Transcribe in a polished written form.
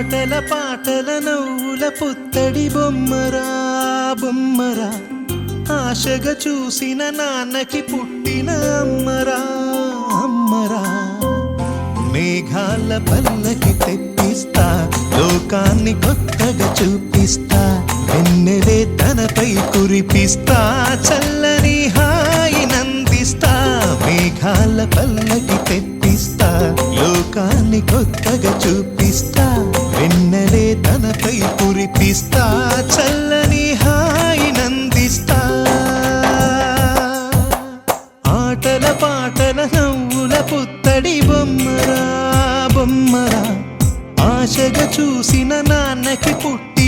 ఆటల పాటల నవ్వుల పుత్తడి బొమ్మరా బొమ్మరా, ఆశగా చూసిన నాన్నకి పుట్టిన అమ్మరా అమ్మరా. మేఘాల పల్లకి తెప్పిస్తా, లోకాన్ని కొత్తగా చూపిస్తా, వెన్నెలే తనపై కురిపిస్తా, చల్లని హాయి నందిస్తా. మేఘాల పల్లకి తెప్పిస్తా, లోకాన్ని కొత్తగా చూపిస్తా, వెన్నెలే తనపై కురిపిస్తా, చల్లని హాయి నందిస్తా. ఆటల పాటల నవ్వుల పుత్తడి బొమ్మరా బొమ్మరా, ఆశగా చూసిన నాన్నకి పుట్టి